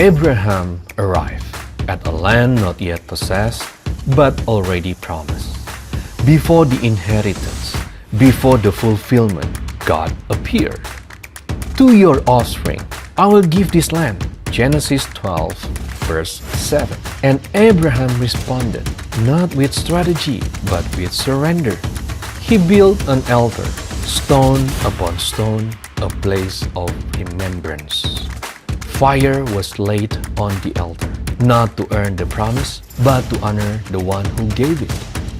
Abraham arrived at a land not yet possessed, but already promised. Before the inheritance, before the fulfillment, God appeared. To your offspring, I will give this land. Genesis 12, verse 7. And Abraham responded, not with strategy, but with surrender. He built an altar, stone upon stone, a place of remembrance. Fire was laid on the altar, not to earn the promise, but to honor the one who gave it.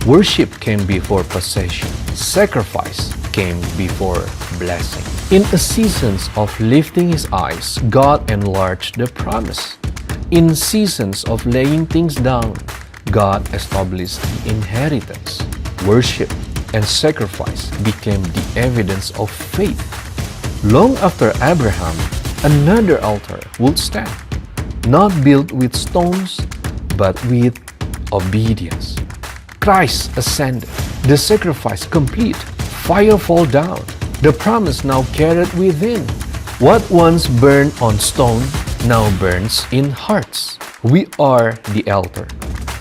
Worship came before possession. Sacrifice came before blessing. In a seasons of lifting his eyes, God enlarged the promise. In seasons of laying things down, God established the inheritance. Worship and sacrifice became the evidence of faith. Long after Abraham, another altar would stand, not built with stones, but with obedience. Christ ascended, the sacrifice complete, fire fall down, the promise now carried within. What once burned on stone now burns in hearts. We are the altar,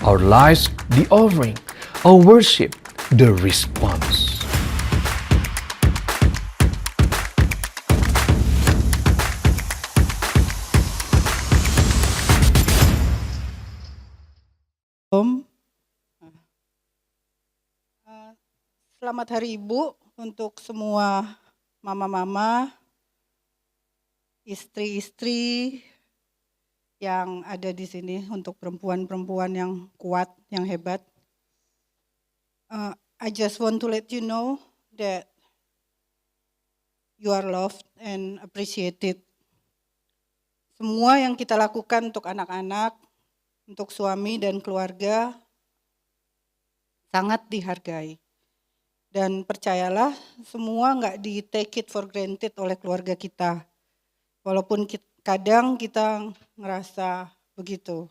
our lives the offering, our worship the response. Selamat Hari Ibu untuk semua mama-mama, istri-istri yang ada di sini, untuk perempuan-perempuan yang kuat, yang hebat. I just want to let you know that you are loved and appreciated. Semua yang kita lakukan untuk anak-anak, untuk suami dan keluarga sangat dihargai. Dan percayalah, semua nggak di take it for granted oleh keluarga kita. Walaupun kadang kita ngerasa begitu.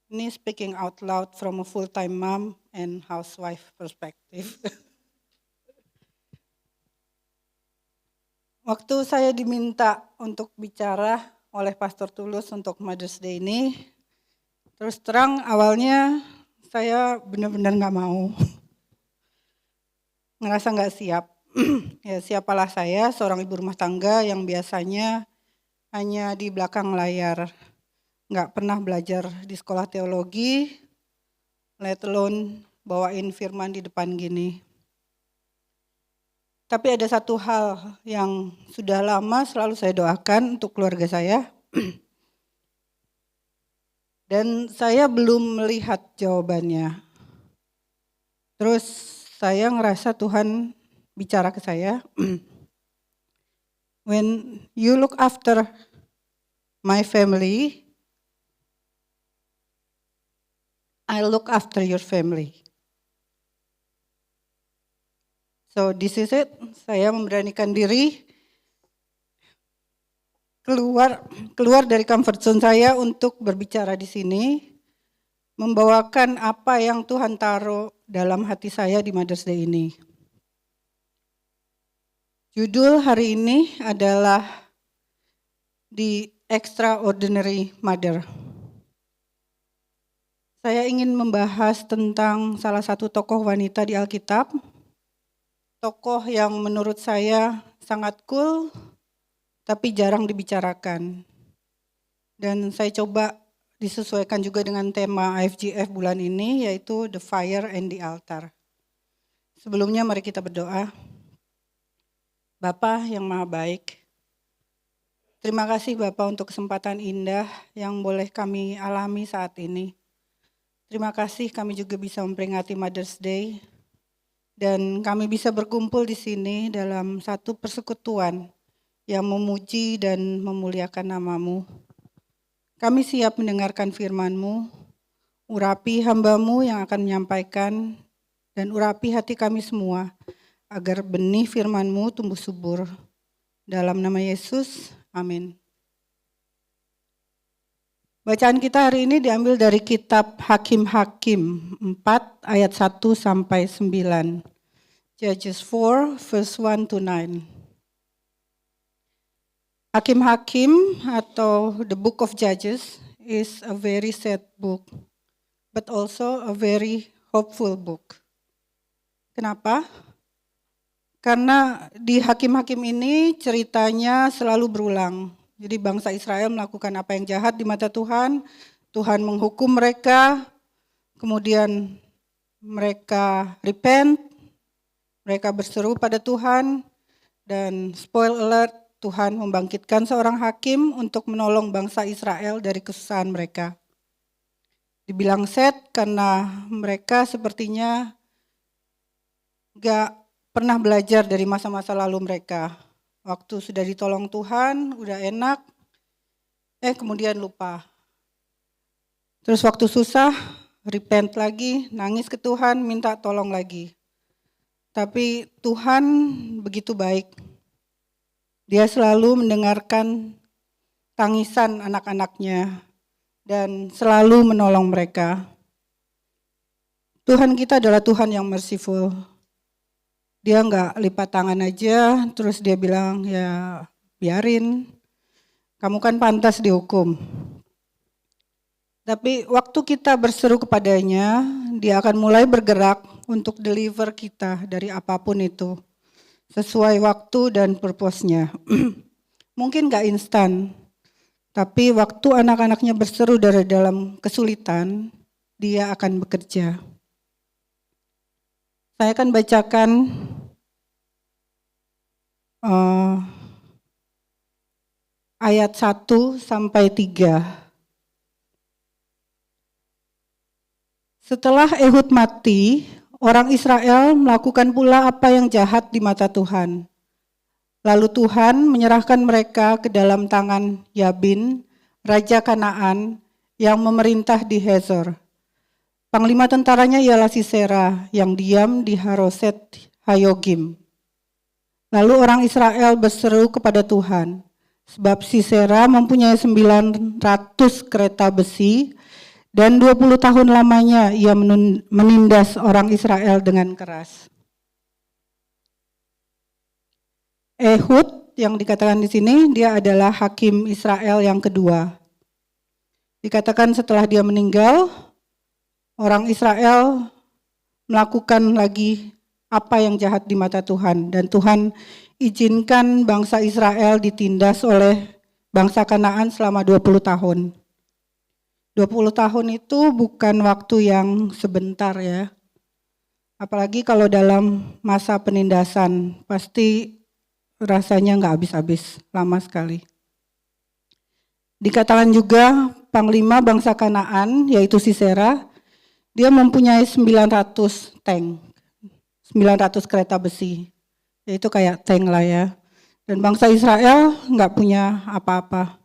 Ini speaking out loud from a full-time mom and housewife perspective. Waktu saya diminta untuk bicara oleh Pastor Tulus untuk Mother's Day ini, terus terang awalnya saya benar-benar nggak mau. Ngerasa nggak siap. Ya, siapalah saya, seorang ibu rumah tangga yang biasanya hanya di belakang layar, nggak pernah belajar di sekolah teologi, let alone bawain firman di depan gini. Tapi ada satu hal yang sudah lama selalu saya doakan untuk keluarga saya, dan saya belum melihat jawabannya. Terus saya ngerasa Tuhan bicara ke saya, when you look after my family, I look after your family. So this is it, saya memberanikan diri keluar dari comfort zone saya untuk berbicara di sini, membawakan apa yang Tuhan taruh dalam hati saya di Mother's Day ini. Judul hari ini adalah The Extraordinary Mother. Saya ingin membahas tentang salah satu tokoh wanita di Alkitab, tokoh yang menurut saya sangat cool, tapi jarang dibicarakan. Dan saya coba disesuaikan juga dengan tema IFGF bulan ini, yaitu The Fire and the Altar. Sebelumnya mari kita berdoa. Bapa yang Maha Baik, terima kasih Bapa untuk kesempatan indah yang boleh kami alami saat ini. Terima kasih kami juga bisa memperingati Mother's Day, dan kami bisa berkumpul di sini dalam satu persekutuan yang memuji dan memuliakan nama-Mu. Kami siap mendengarkan firman-Mu, urapi hamba-Mu yang akan menyampaikan, dan urapi hati kami semua, agar benih firman-Mu tumbuh subur. Dalam nama Yesus, amin. Bacaan kita hari ini diambil dari kitab Hakim-Hakim 4 ayat 1 sampai 9. Judges 4 verse 1 to 9. Hakim-Hakim atau the Book of Judges is a very sad book, but also a very hopeful book. Kenapa? Karena di Hakim-Hakim ini ceritanya selalu berulang. Jadi bangsa Israel melakukan apa yang jahat di mata Tuhan, Tuhan menghukum mereka, kemudian mereka repent, mereka berseru pada Tuhan, dan spoil alert, Tuhan membangkitkan seorang hakim untuk menolong bangsa Israel dari kesusahan mereka. Dibilang sad karena mereka sepertinya gak pernah belajar dari masa-masa lalu mereka. Waktu sudah ditolong Tuhan, udah enak, kemudian lupa. Terus waktu susah, repent lagi, nangis ke Tuhan, minta tolong lagi. Tapi Tuhan begitu baik. Dia selalu mendengarkan tangisan anak-anaknya dan selalu menolong mereka. Tuhan kita adalah Tuhan yang merciful. Dia enggak lipat tangan aja, terus dia bilang, ya biarin, kamu kan pantas dihukum. Tapi waktu kita berseru kepadanya, dia akan mulai bergerak untuk deliver kita dari apapun itu. Sesuai waktu dan purpose-nya. Mungkin gak instan, tapi waktu anak-anaknya berseru dari dalam kesulitan, dia akan bekerja. Saya akan bacakan ayat 1 sampai 3. Setelah Ehud mati, orang Israel melakukan pula apa yang jahat di mata Tuhan. Lalu Tuhan menyerahkan mereka ke dalam tangan Yabin, Raja Kanaan, yang memerintah di Hazor. Panglima tentaranya ialah Sisera, yang diam di Haroset Hayogim. Lalu orang Israel berseru kepada Tuhan, sebab Sisera mempunyai 900 kereta besi, dan 20 tahun lamanya ia menindas orang Israel dengan keras. Ehud yang dikatakan di sini, dia adalah hakim Israel yang kedua. Dikatakan setelah dia meninggal, orang Israel melakukan lagi apa yang jahat di mata Tuhan. Dan Tuhan izinkan bangsa Israel ditindas oleh bangsa Kanaan selama 20 tahun. 20 tahun itu bukan waktu yang sebentar ya. Apalagi kalau dalam masa penindasan, pasti rasanya nggak habis-habis, lama sekali. Dikatakan juga panglima bangsa Kanaan, yaitu Sisera, dia mempunyai 900 tank, 900 kereta besi, yaitu kayak tank lah ya. Dan bangsa Israel nggak punya apa-apa.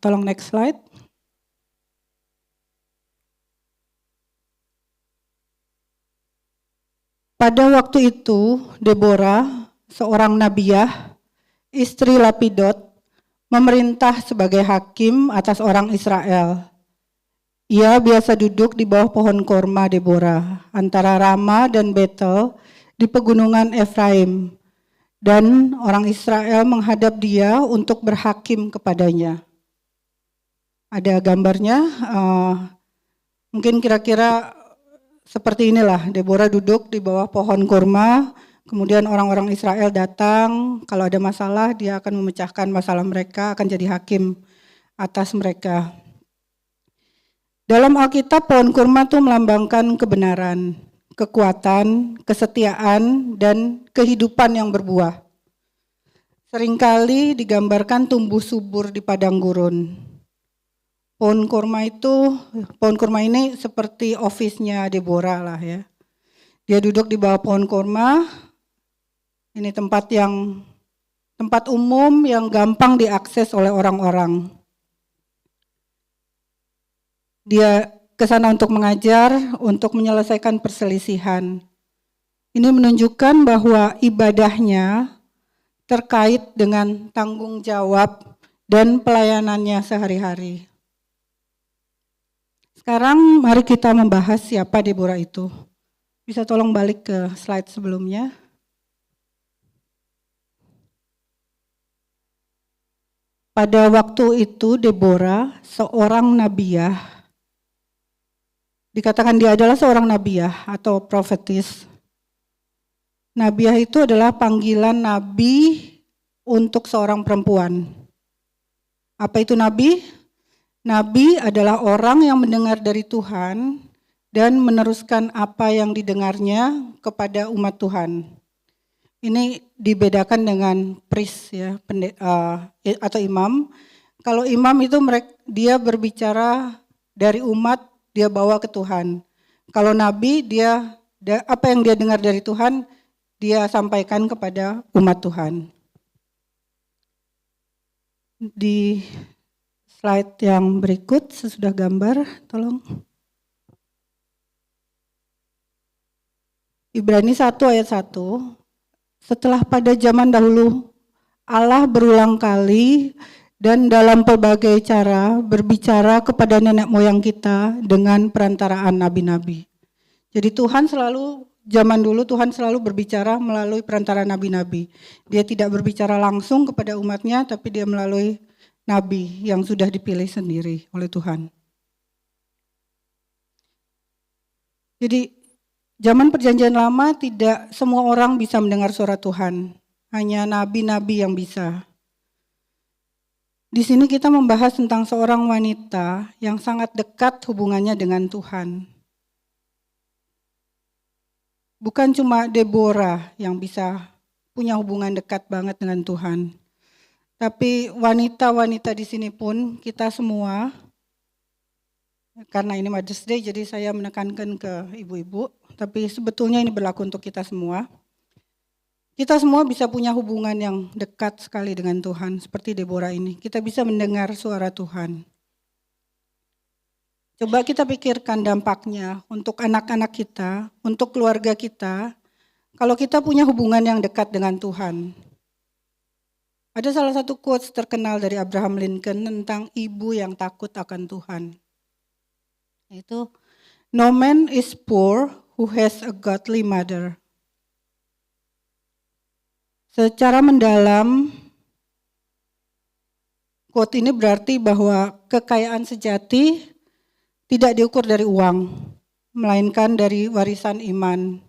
Tolong next slide. Pada waktu itu, Deborah, seorang nabiyah, istri Lapidot, memerintah sebagai hakim atas orang Israel. Ia biasa duduk di bawah pohon korma Deborah, antara Rama dan Betel di pegunungan Efraim. Dan orang Israel menghadap dia untuk berhakim kepadanya. Ada gambarnya, mungkin kira-kira seperti inilah, Deborah duduk di bawah pohon kurma, kemudian orang-orang Israel datang, kalau ada masalah dia akan memecahkan masalah mereka, akan jadi hakim atas mereka. Dalam Alkitab pohon kurma itu melambangkan kebenaran, kekuatan, kesetiaan, dan kehidupan yang berbuah. Seringkali digambarkan tumbuh subur di padang gurun. Pohon kurma ini seperti office-nya Deborah lah ya. Dia duduk di bawah pohon kurma. Ini tempat umum yang gampang diakses oleh orang-orang. Dia ke sana untuk mengajar, untuk menyelesaikan perselisihan. Ini menunjukkan bahwa ibadahnya terkait dengan tanggung jawab dan pelayanannya sehari-hari. Sekarang mari kita membahas siapa Deborah itu. Bisa tolong balik ke slide sebelumnya. pada waktu itu Deborah, seorang nabiah, dikatakan dia adalah seorang nabiah atau profetis. Nabiah itu adalah panggilan nabi untuk seorang perempuan. Apa itu nabi? Nabi adalah orang yang mendengar dari Tuhan dan meneruskan apa yang didengarnya kepada umat Tuhan. Ini dibedakan dengan priest ya, atau imam. Kalau imam itu dia berbicara dari umat, dia bawa ke Tuhan. Kalau nabi apa yang dia dengar dari Tuhan, dia sampaikan kepada umat Tuhan. Di slide yang berikut, sesudah gambar, tolong. Ibrani 1 ayat 1, setelah pada zaman dahulu Allah berulang kali dan dalam pelbagai cara berbicara kepada nenek moyang kita dengan perantaraan nabi-nabi. Jadi zaman dulu Tuhan selalu berbicara melalui perantara nabi-nabi. Dia tidak berbicara langsung kepada umatnya, tapi dia melalui nabi yang sudah dipilih sendiri oleh Tuhan. Jadi zaman perjanjian lama tidak semua orang bisa mendengar suara Tuhan. Hanya nabi-nabi yang bisa. Di sini kita membahas tentang seorang wanita yang sangat dekat hubungannya dengan Tuhan. Bukan cuma Deborah yang bisa punya hubungan dekat banget dengan Tuhan. Tapi wanita-wanita di sini pun kita semua, karena ini Mother's Day jadi saya menekankan ke ibu-ibu, tapi sebetulnya ini berlaku untuk kita semua. Kita semua bisa punya hubungan yang dekat sekali dengan Tuhan, seperti Deborah ini. Kita bisa mendengar suara Tuhan. Coba kita pikirkan dampaknya untuk anak-anak kita, untuk keluarga kita, kalau kita punya hubungan yang dekat dengan Tuhan. Ada salah satu quotes terkenal dari Abraham Lincoln tentang ibu yang takut akan Tuhan. Itu, no man is poor who has a godly mother. Secara mendalam, quote ini berarti bahwa kekayaan sejati tidak diukur dari uang, melainkan dari warisan iman,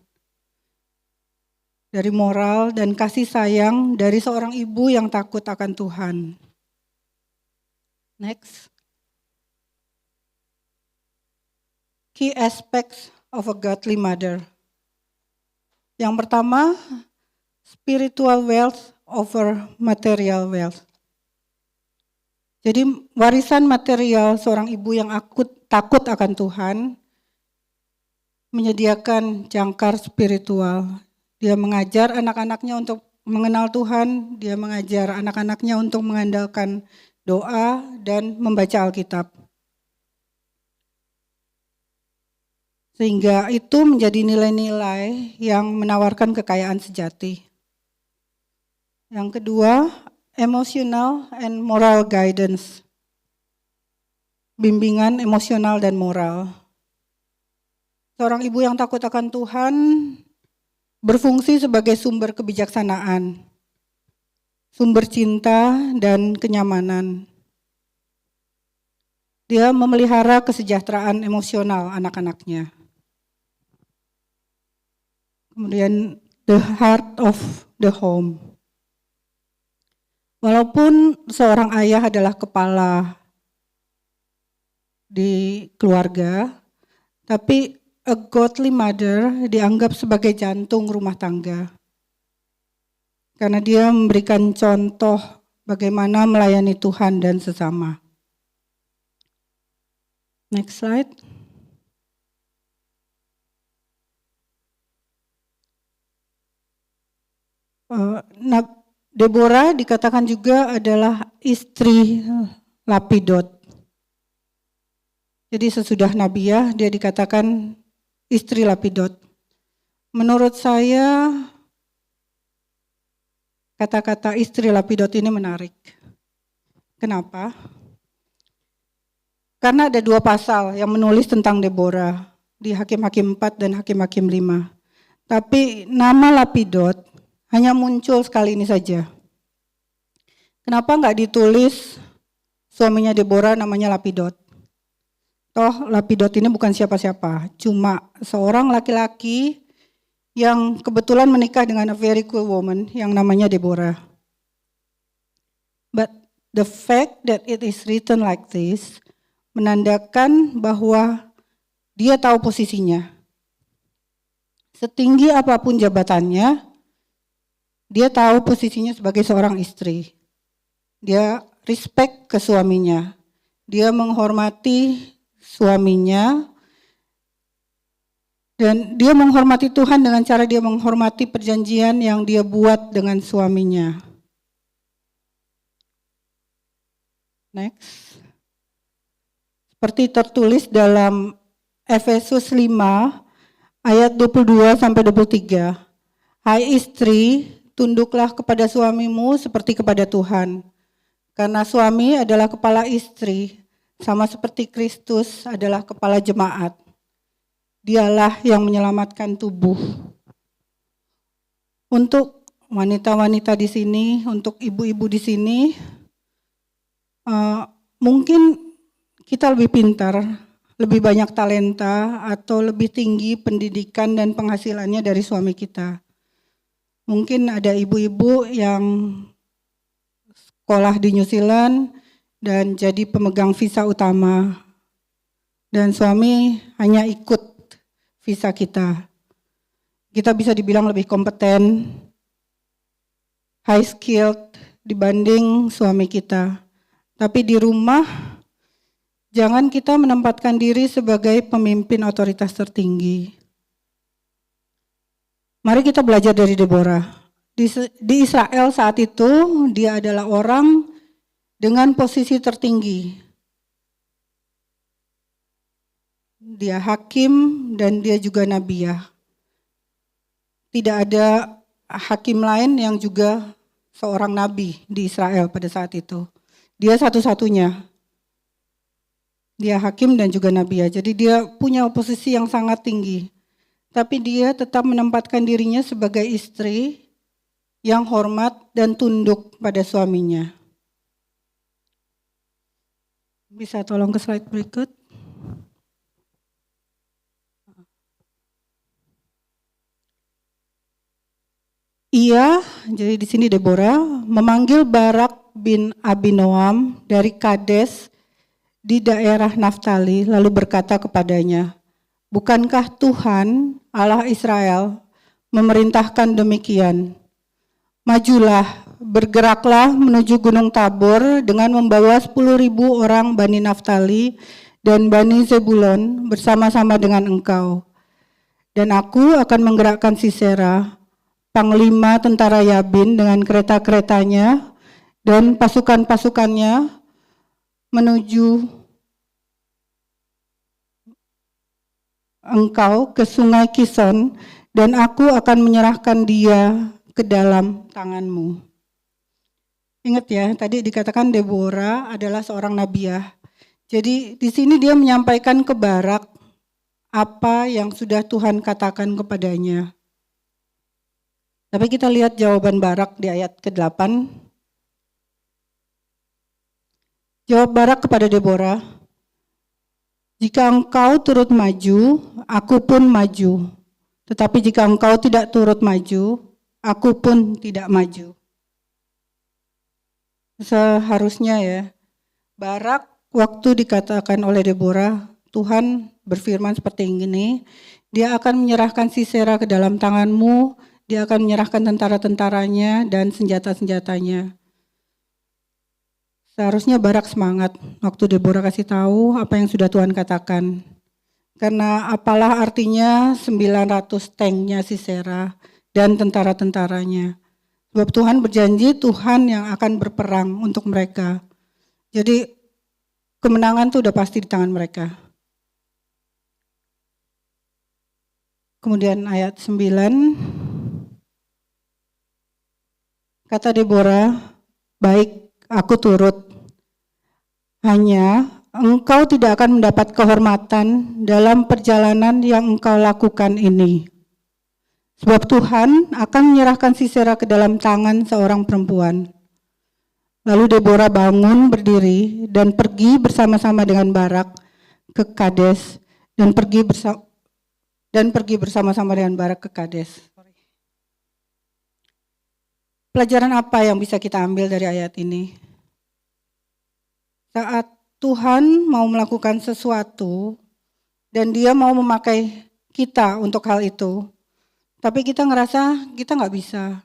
dari moral dan kasih sayang dari seorang ibu yang takut akan Tuhan. Next. Key aspects of a godly mother. Yang pertama, spiritual wealth over material wealth. Jadi warisan material seorang ibu yang takut akan Tuhan menyediakan jangkar spiritual. Dia mengajar anak-anaknya untuk mengenal Tuhan, dia mengajar anak-anaknya untuk mengandalkan doa dan membaca Alkitab. Sehingga itu menjadi nilai-nilai yang menawarkan kekayaan sejati. Yang kedua, emotional and moral guidance. Bimbingan emosional dan moral. Seorang ibu yang takut akan Tuhan berfungsi sebagai sumber kebijaksanaan, sumber cinta dan kenyamanan. Dia memelihara kesejahteraan emosional anak-anaknya. Kemudian the heart of the home. Walaupun seorang ayah adalah kepala di keluarga, tapi a godly mother dianggap sebagai jantung rumah tangga. Karena dia memberikan contoh bagaimana melayani Tuhan dan sesama. Next slide. Deborah dikatakan juga adalah istri Lapidot. Jadi sesudah Nabiah dia dikatakan istri Lapidot. Menurut saya kata-kata istri Lapidot ini menarik. Kenapa? Karena ada 2 pasal yang menulis tentang Deborah di Hakim-Hakim 4 dan Hakim-Hakim 5. Tapi nama Lapidot hanya muncul sekali ini saja. Kenapa enggak ditulis suaminya Deborah namanya Lapidot. Toh Lapidot ini bukan siapa-siapa, cuma seorang laki-laki yang kebetulan menikah dengan a very cool woman yang namanya Deborah. But the fact that it is written like this menandakan bahwa dia tahu posisinya. Setinggi apapun jabatannya, dia tahu posisinya sebagai seorang istri. Dia respect ke suaminya. Dia menghormati suaminya. Dan dia menghormati Tuhan dengan cara dia menghormati perjanjian yang dia buat dengan suaminya. Next. Seperti tertulis dalam Efesus 5 ayat 22 sampai 23. Hai istri, tunduklah kepada suamimu seperti kepada Tuhan. Karena suami adalah kepala istri, sama seperti Kristus adalah kepala jemaat. Dialah yang menyelamatkan tubuh. Untuk wanita-wanita di sini, untuk ibu-ibu di sini, mungkin kita lebih pintar, lebih banyak talenta, atau lebih tinggi pendidikan dan penghasilannya dari suami kita. Mungkin ada ibu-ibu yang sekolah di New Zealand dan jadi pemegang visa utama. Dan suami hanya ikut visa kita. Kita bisa dibilang lebih kompeten, high skilled dibanding suami kita. Tapi di rumah, jangan kita menempatkan diri sebagai pemimpin otoritas tertinggi. Mari kita belajar dari Deborah. Di Israel saat itu, dia adalah orang dengan posisi tertinggi. Dia hakim dan dia juga nabiah. Tidak ada hakim lain yang juga seorang nabi di Israel pada saat itu. Dia satu-satunya. Dia hakim dan juga nabiah. Jadi dia punya posisi yang sangat tinggi. Tapi dia tetap menempatkan dirinya sebagai istri yang hormat dan tunduk pada suaminya. Bisa tolong ke slide berikut. Ia, jadi di sini Deborah, memanggil Barak bin Abinoam dari Kades di daerah Naftali, lalu berkata kepadanya, bukankah Tuhan Allah Israel memerintahkan demikian? Majulah, bergeraklah menuju Gunung Tabor dengan membawa 10.000 orang Bani Naftali dan Bani Zebulon bersama-sama dengan engkau. Dan aku akan menggerakkan Sisera, panglima tentara Yabin dengan kereta-keretanya dan pasukan-pasukannya menuju engkau ke sungai Kison dan aku akan menyerahkan dia ke dalam tanganmu. Ingat ya, tadi dikatakan Deborah adalah seorang nabiah. Jadi di sini dia menyampaikan ke Barak apa yang sudah Tuhan katakan kepadanya. Tapi kita lihat jawaban Barak di ayat ke-8. Jawab Barak kepada Deborah, jika engkau turut maju, aku pun maju. Tetapi jika engkau tidak turut maju, aku pun tidak maju. Seharusnya ya, Barak waktu dikatakan oleh Deborah, Tuhan berfirman seperti ini, dia akan menyerahkan Sisera ke dalam tanganmu, dia akan menyerahkan tentara-tentaranya dan senjata-senjatanya. Seharusnya Barak semangat waktu Deborah kasih tahu apa yang sudah Tuhan katakan. Karena apalah artinya 900 tanknya Sisera dan tentara-tentaranya. Sebab Tuhan berjanji Tuhan yang akan berperang untuk mereka. Jadi kemenangan itu udah pasti di tangan mereka. Kemudian ayat 9. Kata Deborah, baik aku turut. Hanya engkau tidak akan mendapat kehormatan dalam perjalanan yang engkau lakukan ini. Sebab Tuhan akan menyerahkan Sisera ke dalam tangan seorang perempuan. Lalu Deborah bangun berdiri dan pergi bersama-sama dengan Barak ke Kades dan pergi bersama-sama dengan Barak ke Kades. Pelajaran apa yang bisa kita ambil dari ayat ini? Saat Tuhan mau melakukan sesuatu dan Dia mau memakai kita untuk hal itu, tapi kita ngerasa kita nggak bisa,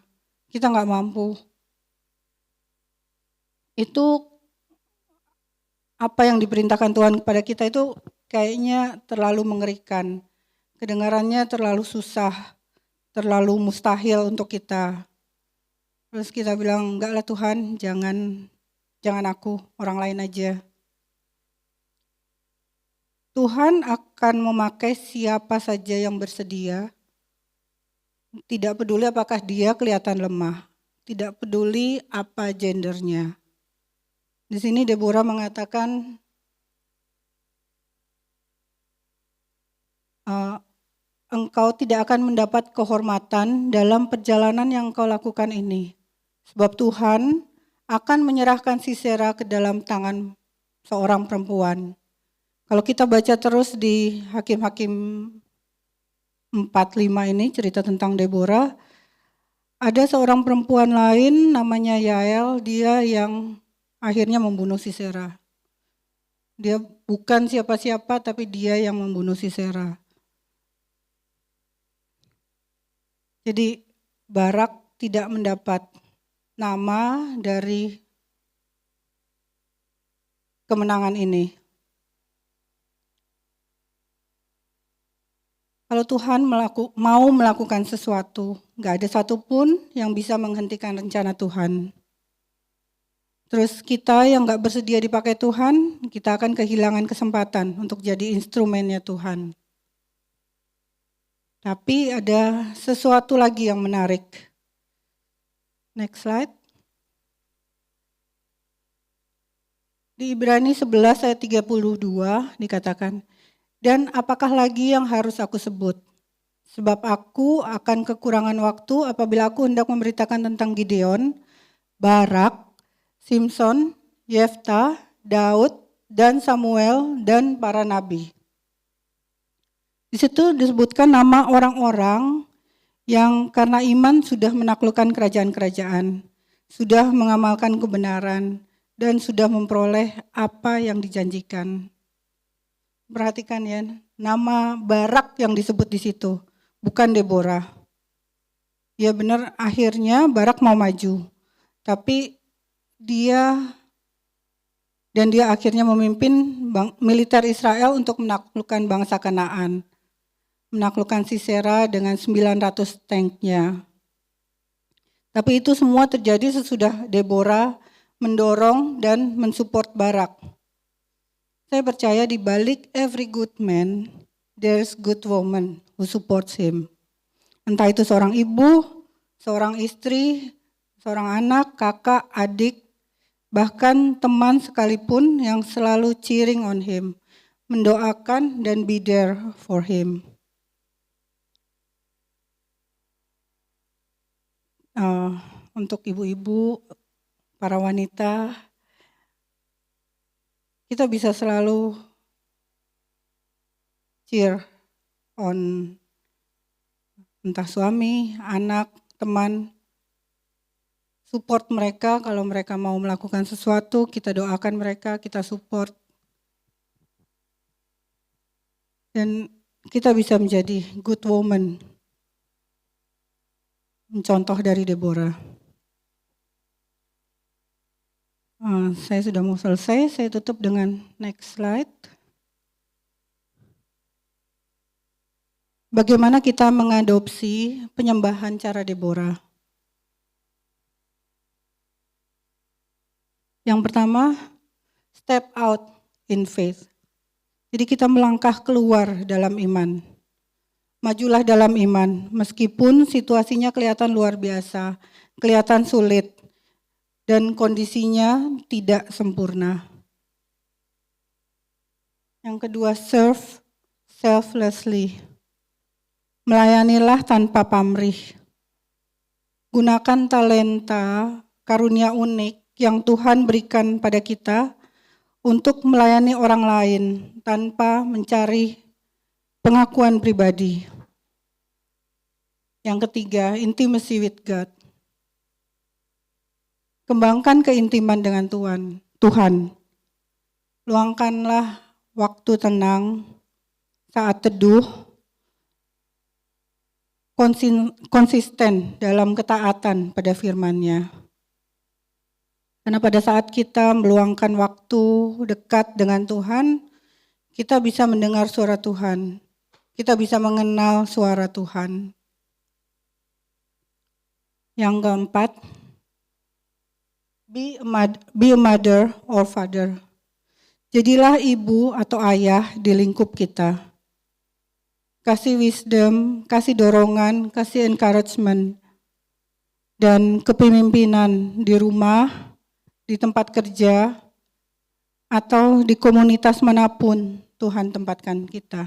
kita nggak mampu. Itu apa yang diperintahkan Tuhan kepada kita itu kayaknya terlalu mengerikan. Kedengarannya terlalu susah, terlalu mustahil untuk kita. Terus kita bilang, enggak lah Tuhan, jangan aku, orang lain aja. Tuhan akan memakai siapa saja yang bersedia. Tidak peduli apakah dia kelihatan lemah. Tidak peduli apa gendernya. Di sini Deborah mengatakan, engkau tidak akan mendapat kehormatan dalam perjalanan yang engkau lakukan ini. Sebab Tuhan akan menyerahkan Sisera ke dalam tangan seorang perempuan. Kalau kita baca terus di Hakim-Hakim 4:5 ini cerita tentang Deborah, ada seorang perempuan lain namanya Yael, dia yang akhirnya membunuh Sisera. Dia bukan siapa-siapa tapi dia yang membunuh Sisera. Jadi Barak tidak mendapat nama dari kemenangan ini. Kalau Tuhan mau melakukan sesuatu, gak ada satupun yang bisa menghentikan rencana Tuhan. Terus kita yang gak bersedia dipakai Tuhan, kita akan kehilangan kesempatan untuk jadi instrumennya Tuhan. Tapi ada sesuatu lagi yang menarik. Next slide. Di Ibrani 11 ayat 32 dikatakan, dan apakah lagi yang harus aku sebut? Sebab aku akan kekurangan waktu apabila aku hendak memberitakan tentang Gideon, Barak, Simson, Yefta, Daud, dan Samuel, dan para nabi. Di situ disebutkan nama orang-orang yang karena iman sudah menaklukkan kerajaan-kerajaan, sudah mengamalkan kebenaran, dan sudah memperoleh apa yang dijanjikan. Perhatikan ya, nama Barak yang disebut di situ, bukan Deborah. Ya benar, akhirnya Barak mau maju, tapi dia akhirnya memimpin militer Israel untuk menaklukkan bangsa Kanaan. Menaklukkan Sisera dengan 900 tanknya. Tapi itu semua terjadi sesudah Deborah mendorong dan mensupport Barak. Saya percaya di balik every good man, there's good woman who supports him. Entah itu seorang ibu, seorang istri, seorang anak, kakak, adik, bahkan teman sekalipun yang selalu cheering on him, mendoakan dan be there for him. Untuk ibu-ibu, para wanita, kita bisa selalu cheer on entah suami, anak, teman, support mereka kalau mereka mau melakukan sesuatu, kita doakan mereka, kita support. Dan kita bisa menjadi good woman, contoh dari Deborah. Saya sudah mau selesai, saya tutup dengan next slide. Bagaimana kita mengadopsi penyembahan cara Deborah? Yang pertama, step out in faith. Jadi kita melangkah keluar dalam iman. Majulah dalam iman, meskipun situasinya kelihatan luar biasa, kelihatan sulit, dan kondisinya tidak sempurna. Yang kedua, serve selflessly. Melayanilah tanpa pamrih. Gunakan talenta, karunia unik, yang Tuhan berikan pada kita untuk melayani orang lain tanpa mencari pengakuan pribadi. Yang ketiga, intimacy with God. Kembangkan keintiman dengan Tuhan. Luangkanlah waktu tenang, saat teduh, konsisten dalam ketaatan pada firman-Nya. Karena pada saat kita meluangkan waktu dekat dengan Tuhan, kita bisa mendengar suara Tuhan. Kita bisa mengenal suara Tuhan. Yang keempat, be a mother or father. Jadilah ibu atau ayah di lingkup kita. Kasih wisdom, kasih dorongan, kasih encouragement, dan kepemimpinan di rumah, di tempat kerja, atau di komunitas manapun Tuhan tempatkan kita.